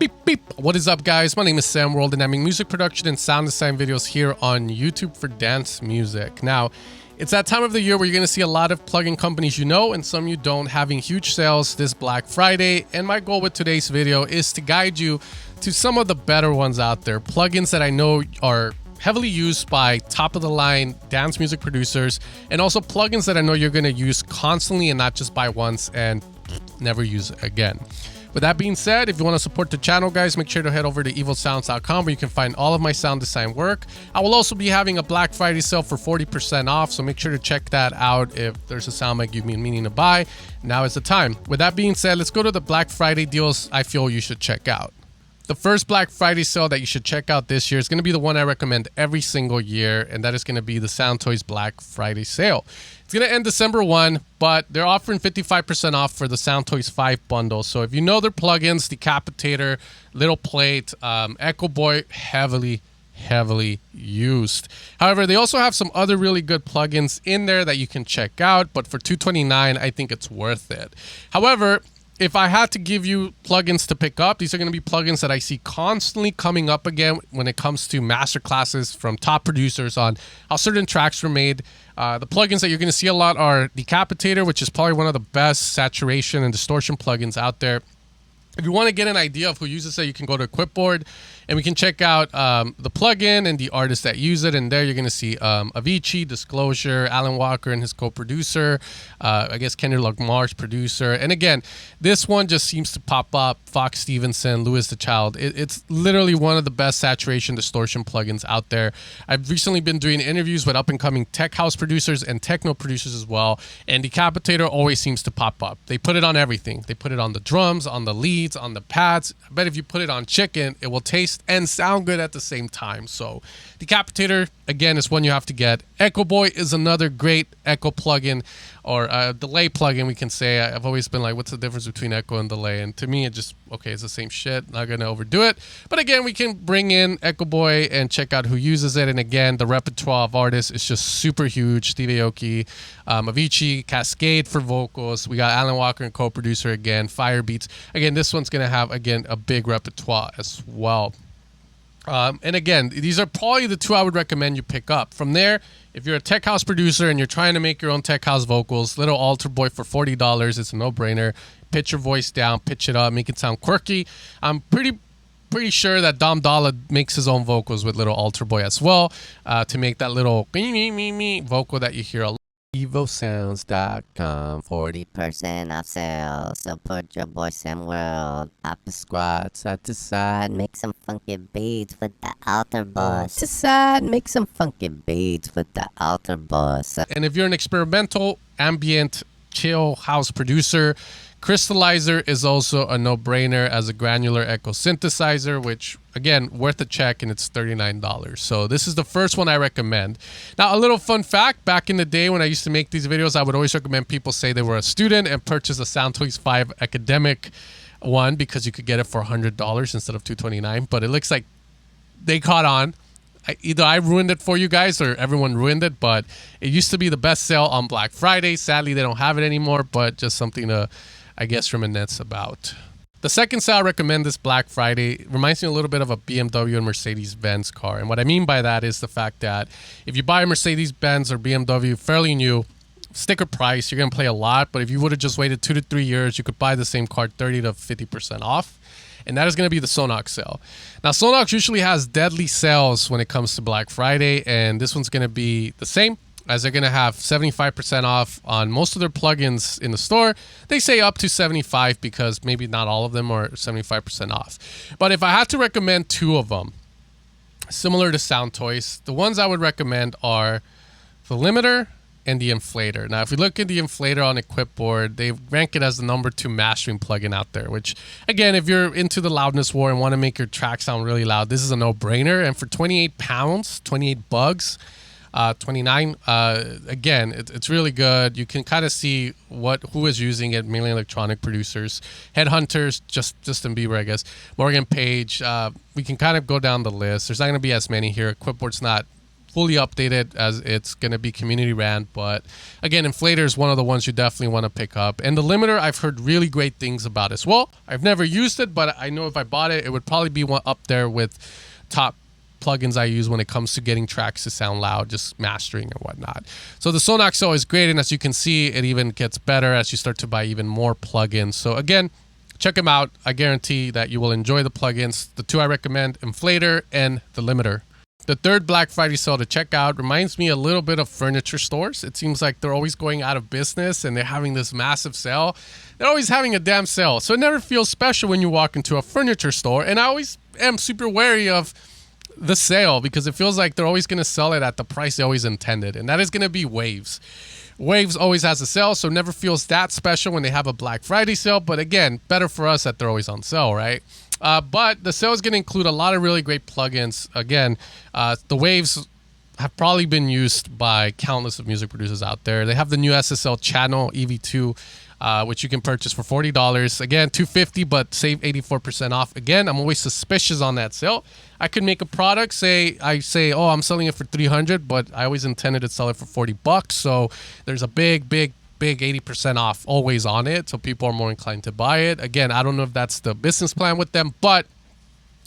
Beep, beep. What is up, guys? My name is Sam, world dynamic music production and sound design videos here on YouTube for dance music. Now, it's that time of the year where you're going to see a lot of plugin companies you know and some you don't having huge sales this Black Friday. And my goal with today's video is to guide you to some of the better ones out there. Plugins that I know are heavily used by top-of-the-line dance music producers, and also plugins that I know you're going to use constantly and not just buy once and never use again. With that being said, if you want to support the channel, guys, make sure to head over to evilsounds.com where you can find all of my sound design work. I will also be having a Black Friday sale for 40% off, so make sure to check that out. If there's a sound mic you've been meaning to buy, now is the time. With that being said, let's go to the Black Friday deals I feel you should check out. The first Black Friday sale that you should check out this year is going to be the one I recommend every single year, and that is going to be the Sountoys Black Friday Sale. It's going to end December 1, but they're offering 55% off for the Sountoys 5 bundle. So if you know their plugins, Decapitator, Little Plate, Echo Boy, heavily used. However, they also have some other really good plugins in there that you can check out, but for $229, I think it's worth it. However, if I had to give you plugins to pick up, these are going to be plugins that I see constantly coming up again when it comes to masterclasses from top producers on how certain tracks were made. The plugins that you're going to see a lot are Decapitator, which is probably one of the best saturation and distortion plugins out there. If you want to get an idea of who uses it, you can go to Equipboard and we can check out the plugin and the artists that use it. And there you're going to see Avicii, Disclosure, Alan Walker and his co-producer, I guess Kendrick Lamar's producer. And again, this one just seems to pop up. Fox Stevenson, Louis the Child. It's literally one of the best saturation distortion plugins out there. I've recently been doing interviews with up-and-coming tech house producers and techno producers as well. And Decapitator always seems to pop up. They put it on everything. They put it on the drums, on the leads, on the pads. I bet if you put it on chicken, it will taste and sound good at the same time. So Decapitator, again, is one you have to get. Echo Boy is another great echo plugin, or delay plugin, we can say. I've always been like, what's the difference between echo and delay? And to me, it just, okay, it's the same shit. Not going to overdo it. But again, we can bring in Echo Boy and check out who uses it. And again, the repertoire of artists is just super huge. Steve Aoki, Avicii, Cascade for vocals. We got Alan Walker and co-producer again, Firebeats. Again, this one's going to have, again, a big repertoire as well. And again, these are probably the two I would recommend you pick up. From there, if you're a tech house producer and you're trying to make your own tech house vocals, Little Alter Boy for $40, it's a no-brainer. Pitch your voice down, pitch it up, make it sound quirky. I'm pretty sure that Dom Dalla makes his own vocals with Little Alter Boy as well, to make that little me vocal that you hear a lot. EvoSounds.com 40% off sale. Support your boy Sam World. Hop a squat side to side. Make some funky beats with the altar boss. To side, make some funky beats with the altar boss. And if you're an experimental, ambient, chill house producer, Crystallizer is also a no-brainer as a granular echo synthesizer, which, again, worth a check, and it's $39. So this is the first one I recommend. Now, a little fun fact, back in the day when I used to make these videos, I would always recommend people say they were a student and purchase a Sountoys 5 academic one because you could get it for $100 instead of $229. But it looks like they caught on. Either I ruined it for you guys or everyone ruined it, but it used to be the best sale on Black Friday. Sadly, they don't have it anymore, but just something to, I guess, reminisce about. The second sale I recommend this Black Friday reminds me a little bit of a BMW and Mercedes-Benz car. And what I mean by that is the fact that if you buy a Mercedes-Benz or BMW fairly new, sticker price, you're going to pay a lot. But if you would have just waited 2 to 3 years, you could buy the same car 30 to 50% off. And that is going to be the Sonnox Sale. Now, Sonnox usually has deadly sales when it comes to Black Friday, and this one's going to be the same, as they're going to have 75% off on most of their plugins in the store. They say up to 75 because maybe not all of them are 75% off. But if I had to recommend two of them, similar to Sountoys, the ones I would recommend are the Limiter and the Inflator. Now, if we look at the Inflator on Equipboard, they rank it as the #2 mastering plugin out there, which, again, if you're into the loudness war and want to make your track sound really loud, this is a no-brainer. And for 28 pounds, 28 bucks, 29, again, it's really good. You can kind of see who is using it, mainly electronic producers. Headhunters, Justin Bieber, I guess. Morgan Page. We can kind of go down the list. There's not going to be as many here. Equipboard's not fully updated as it's going to be community ran. But again, Inflator is one of the ones you definitely want to pick up. And the limiter, I've heard really great things about as well. I've never used it, but I know if I bought it, it would probably be one up there with top plugins I use when it comes to getting tracks to sound loud, just mastering and whatnot. So the Sonnox Sale is great, and as you can see, it even gets better as you start to buy even more plugins. So again, check them out. I guarantee that you will enjoy the plugins. The two I recommend, Inflator and the Limiter. The third Black Friday sale to check out reminds me a little bit of furniture stores. It seems like they're always going out of business and they're having this massive sale. They're always having a damn sale. So it never feels special when you walk into a furniture store. And I always am super wary of the sale because it feels like they're always going to sell it at the price they always intended. And that is going to be Waves. Waves always has a sale, so it never feels that special when they have a Black Friday sale. But again, better for us that they're always on sale, right? But the sale is going to include a lot of really great plugins. Again, the Waves have probably been used by countless of music producers out there. They have the new SSL channel EV2, which you can purchase for $40. Again, $250, but save 84% off. Again, I'm always suspicious on that sale. I could make a product, I say, oh, I'm selling it for $300, but I always intended to sell it for $40. So there's a big 80% off always on it. So people are more inclined to buy it. Again, I don't know if that's the business plan with them, but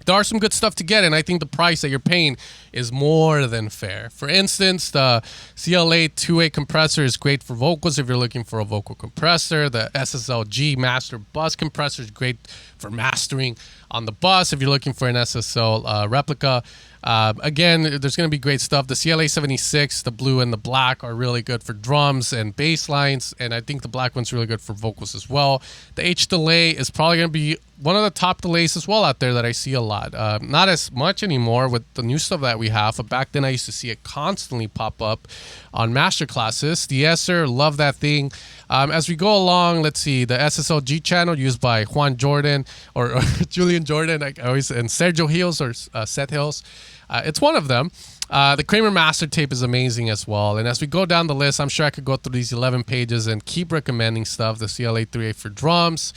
there are some good stuff to get, and I think the price that you're paying is more than fair. For instance, the CLA 2A compressor is great for vocals if you're looking for a vocal compressor. The SSL-G master bus compressor is great for mastering on the bus if you're looking for an SSL replica. Again, there's going to be great stuff. The CLA 76, the blue and the black, are really good for drums and bass lines, and I think the black one's really good for vocals as well. The H delay is probably going to be one of the top delays as well out there that I see a lot. Not as much anymore with the new stuff that we have, but back then I used to see it constantly pop up on master classes. The Esser, love that thing. As we go along, let's see, the SSL-G channel used by Juan Jordan or Julian Jordan, and Sergio Hills or Seth Hills. It's one of them. The Kramer master tape is amazing as well. And as we go down the list, I'm sure I could go through these 11 pages and keep recommending stuff. The CLA 3A for drums.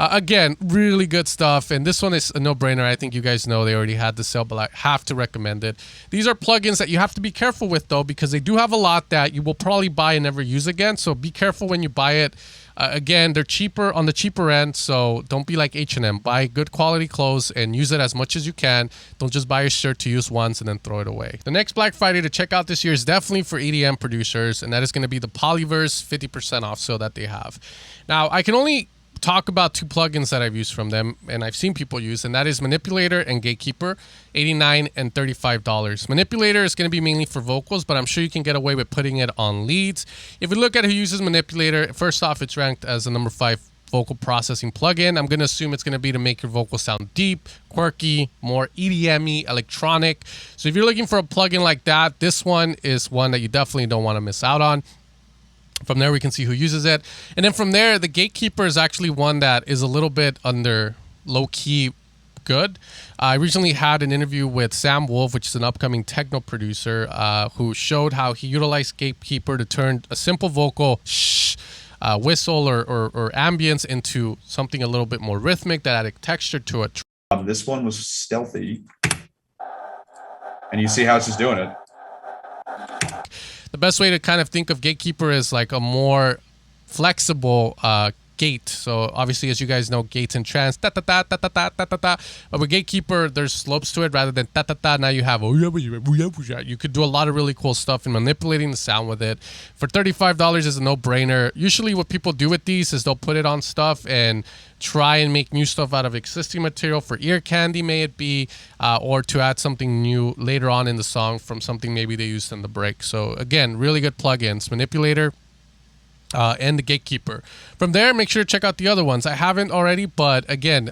Again, really good stuff. And this one is a no-brainer. I think you guys know they already had the sale, but I have to recommend it. These are plugins that you have to be careful with, though, because they do have a lot that you will probably buy and never use again. So be careful when you buy it. Again, they're cheaper on the cheaper end, so don't be like H&M. Buy good quality clothes and use it as much as you can. Don't just buy a shirt to use once and then throw it away. The next Black Friday to check out this year is definitely for EDM producers, and that is going to be the Polyverse 50% off sale that they have. Now, I can only talk about two plugins that I've used from them and I've seen people use, and that is Manipulator and Gatekeeper, $89 and $35. Manipulator is going to be mainly for vocals, but I'm sure you can get away with putting it on leads. If we look at who uses Manipulator, first off, it's ranked as the number 5 vocal processing plugin. I'm going to assume it's going to be to make your vocals sound deep, quirky, more EDM-y, electronic. So if you're looking for a plugin like that, this one is one that you definitely don't want to miss out on. From there, we can see who uses it. And then from there, the Gatekeeper is actually one that is a little bit under low-key good. I recently had an interview with Sam Wolf, which is an upcoming techno producer, who showed how he utilized Gatekeeper to turn a simple vocal whistle or ambience into something a little bit more rhythmic that added texture to it. This one was stealthy. And you see how it's just doing it. The best way to kind of think of Gatekeeper is like a more flexible gate. So obviously, as you guys know, gates in trance, ta ta ta ta ta ta ta ta ta. But with Gatekeeper, there's slopes to it rather than ta ta ta. Now you have you could do a lot of really cool stuff in manipulating the sound with it. For $35 is a no-brainer. Usually, what people do with these is they'll put it on stuff and try and make new stuff out of existing material for ear candy, may it be, or to add something new later on in the song from something maybe they used in the break. So again, really good plugins, Manipulator and the Gatekeeper. From there, make sure to check out the other ones. I haven't already, but again,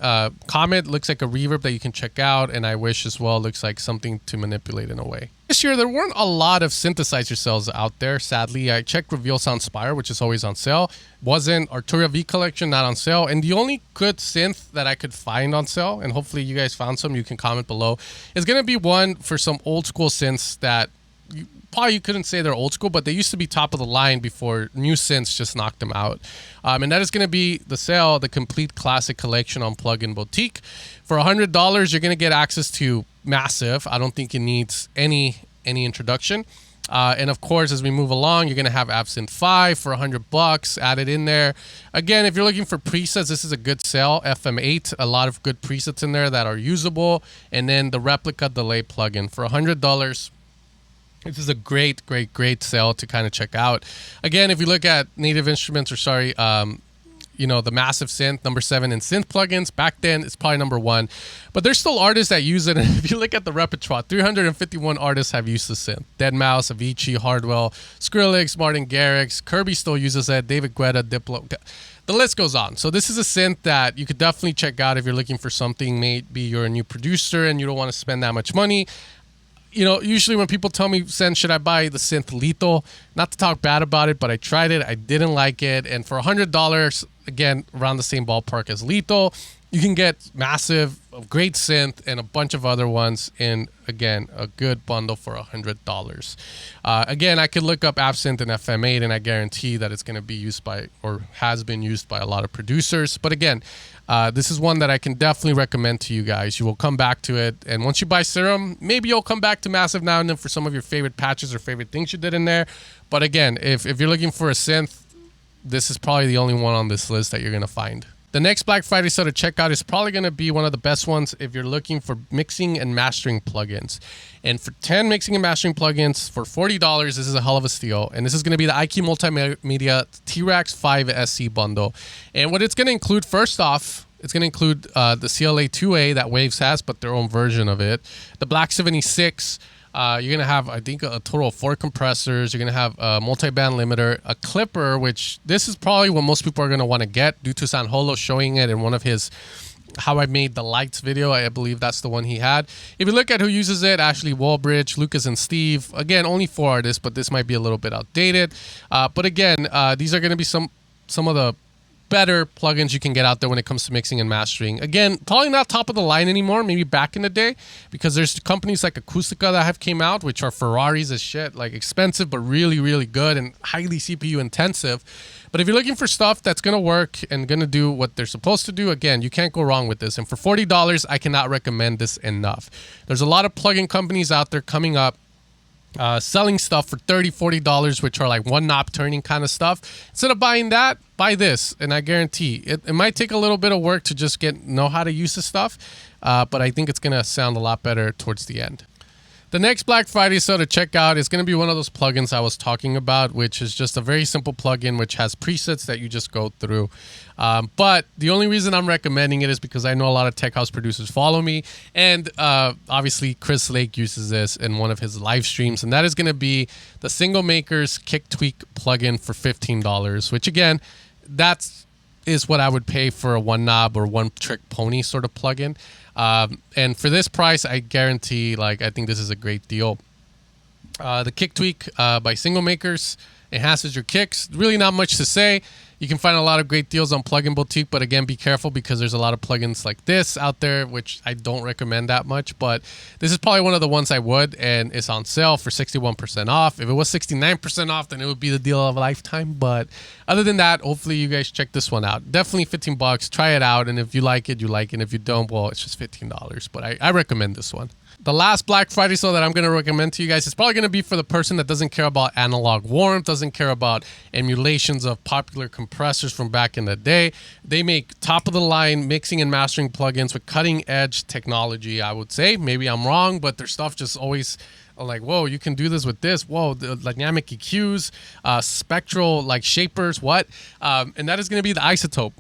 Comet looks like a reverb that you can check out, and I Wish as well looks like something to manipulate in a way. This year, there weren't a lot of synthesizer sales out there, sadly. I checked Reveal Soundspire, which is always on sale. Wasn't Arturia V Collection, not on sale. And the only good synth that I could find on sale, and hopefully you guys found some, you can comment below, is going to be one for some old school synths that you couldn't say they're old school, but they used to be top of the line before new synths just knocked them out. And that is going to be the sale, the complete classic collection on Plugin Botique. For $100, you're going to get access to Massive. I don't think it needs any any introduction. And of course, as we move along, you're going to have Absinthe 5 for $100 added in there. Again, if you're looking for presets, this is a good sale. FM8, a lot of good presets in there that are usable. And then the replica delay plugin for $100. This is a great sale to kind of check out. Again, if you look at Native Instruments, or sorry, the Massive Synth, number 7 in synth plugins, back then it's probably number 1. But there's still artists that use it. And if you look at the repertoire, 351 artists have used the synth. Deadmau5, Avicii, Hardwell, Skrillex, Martin Garrix, Kirby still uses it, David Guetta, Diplo. The list goes on. So this is a synth that you could definitely check out if you're looking for something. Maybe you're a new producer and you don't want to spend that much money. Usually when people tell me, Sen, should I buy the synth Lethal? Not to talk bad about it, but I tried it. I didn't like it. And for $100, again, around the same ballpark as Lethal, you can get Massive, a great synth, and a bunch of other ones in, again, a good bundle for $100. Again, I could look up Absinthe and FM8, and I guarantee that it's going to be used by, or has been used by, a lot of producers. But again, this is one that I can definitely recommend to you guys. You will come back to it. And once you buy Serum, maybe you'll come back to Massive now and then for some of your favorite patches or favorite things you did in there. But again, if you're looking for a synth, this is probably the only one on this list that you're going to find. The next Black Friday sale to check out is probably going to be one of the best ones if you're looking for mixing and mastering plugins. And for 10 mixing and mastering plugins for $40, this is a hell of a steal. And this is going to be the IQ Multimedia T-Rex 5 SC bundle. And what it's going to include, first off, it's going to include the CLA 2A that Waves has, but their own version of it. The Black 76. You're going to have, I think, a total of 4 compressors. You're going to have a multi-band limiter, a clipper, which this is probably what most people are going to want to get due to Sanholo showing it in one of his How I Made the Lights video. I believe that's the one he had. If you look at who uses it, Ashley Walbridge, Lucas and Steve. Again, only 4 artists, but this might be a little bit outdated. But again, these are going to be some of the better plugins you can get out there when it comes to mixing and mastering. Again, probably not top of the line anymore, maybe back in the day, because there's companies like Acoustica that have came out, which are Ferraris as shit, like expensive but really, really good and highly CPU intensive. But if you're looking for stuff that's going to work and going to do what they're supposed to do, again, you can't go wrong with this. And for $40, I cannot recommend this enough. There's a lot of plugin companies out there coming up, selling stuff for $30, $40, which are like one knob turning kind of stuff. Instead of buying that, buy this, and I guarantee it might take a little bit of work to just know how to use the stuff, but I think it's going to sound a lot better towards the end. The next Black Friday sale to check out is going to be one of those plugins I was talking about, which is just a very simple plugin which has presets that you just go through. But the only reason I'm recommending it is because I know a lot of tech house producers follow me, and obviously Chris Lake uses this in one of his live streams, and that is going to be the Singomakers Kick Tweak plugin for $15, which again, is what I would pay for a one knob or one trick pony sort of plugin. And for this price, I guarantee, I think this is a great deal. The Kick Tweak by Singomakers enhances your kicks. Really not much to say. You can find a lot of great deals on Plugin Boutique, but again, be careful because there's a lot of plugins like this out there, which I don't recommend that much. But this is probably one of the ones I would, and it's on sale for 61% off. If it was 69% off, then it would be the deal of a lifetime. But other than that, hopefully you guys check this one out. Definitely $15. Try it out, and if you like it, you like it. If you don't, well, it's just $15. But I recommend this one. The last Black Friday sale that I'm going to recommend to you guys is probably going to be for the person that doesn't care about analog warmth, doesn't care about emulations of popular compressors from back in the day. They make top-of-the-line mixing and mastering plugins with cutting-edge technology, I would say. Maybe I'm wrong, but their stuff just always like, whoa, you can do this with this. Whoa, the dynamic EQs, spectral shapers, what? And that is going to be the Isotope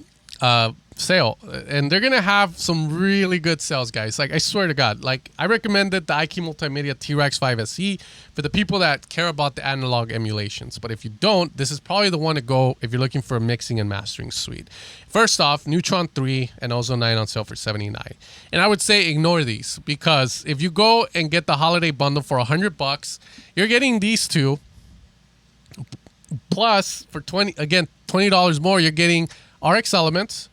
Sale, and they're gonna have some really good sales, guys. I swear to God, I recommended the IQ Multimedia T-Rex 5 SE for the people that care about the analog emulations. But if you don't, this is probably the one to go if you're looking for a mixing and mastering suite. First off, Neutron 3 and Ozone 9 on sale for $79, and I would say ignore these, because if you go and get the holiday bundle for $100, you're getting these two. Plus, for $20 more, you're getting RX Elements,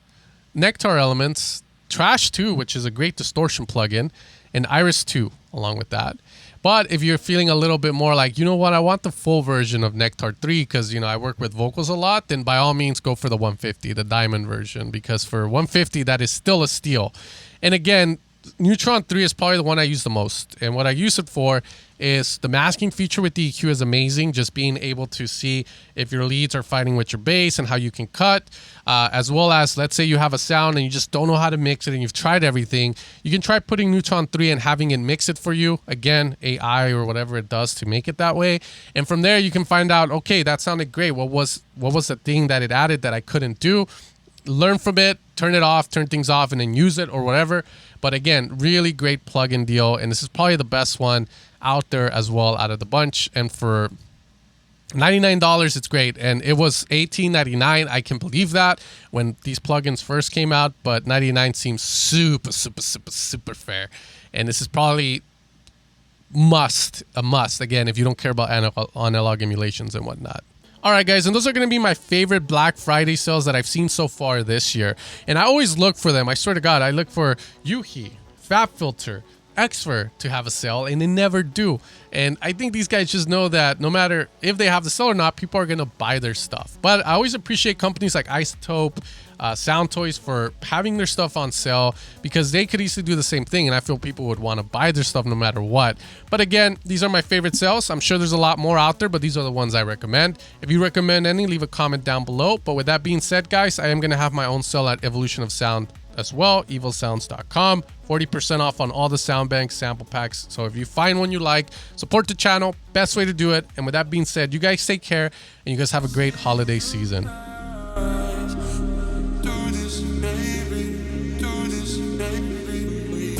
Nectar Elements, Trash 2, which is a great distortion plugin, and Iris 2 along with that. But if you're feeling a little bit more like, you know what, I want the full version of Nectar 3 because, I work with vocals a lot, then by all means go for the 150, the diamond version, because for $150, that is still a steal. And again, Neutron 3 is probably the one I use the most. And what I use it for is the masking feature with the EQ is amazing. Just being able to see if your leads are fighting with your bass and how you can cut, as well as, let's say you have a sound and you just don't know how to mix it and you've tried everything. You can try putting Neutron 3 and having it mix it for you. Again, AI or whatever it does to make it that way. And from there, you can find out, okay, that sounded great. What was the thing that it added that I couldn't do? Learn from it, turn it off, turn things off, and then use it or whatever. But again, really great plugin deal. And this is probably the best one out there as well out of the bunch. And for $99, it's great. And it was $18.99. I can believe that when these plugins first came out, but $99 seems super fair. And this is probably a must. Again, if you don't care about analog emulations and whatnot. All right, guys, and those are going to be my favorite Black Friday sales that I've seen so far this year. And I always look for them. I swear to God, I look for Yuhi, FabFilter, Xfer to have a sale, and they never do. And I think these guys just know that no matter if they have the sale or not, people are going to buy their stuff. But I always appreciate companies like Isotope, Sountoys for having their stuff on sale, because they could easily do the same thing, and I feel people would want to buy their stuff no matter what. But again, these are my favorite sales. I'm sure there's a lot more out there, but these are the ones I recommend. If you recommend any, leave a comment down below. But with that being said, guys, I am going to have my own sale at Evolution of Sound as well, evilsounds.com. 40% off on all the sound banks, sample packs. So if you find one you like, support the channel. Best way to do it. And with that being said, you guys take care, and you guys have a great holiday season. Do this, baby. Do this, baby.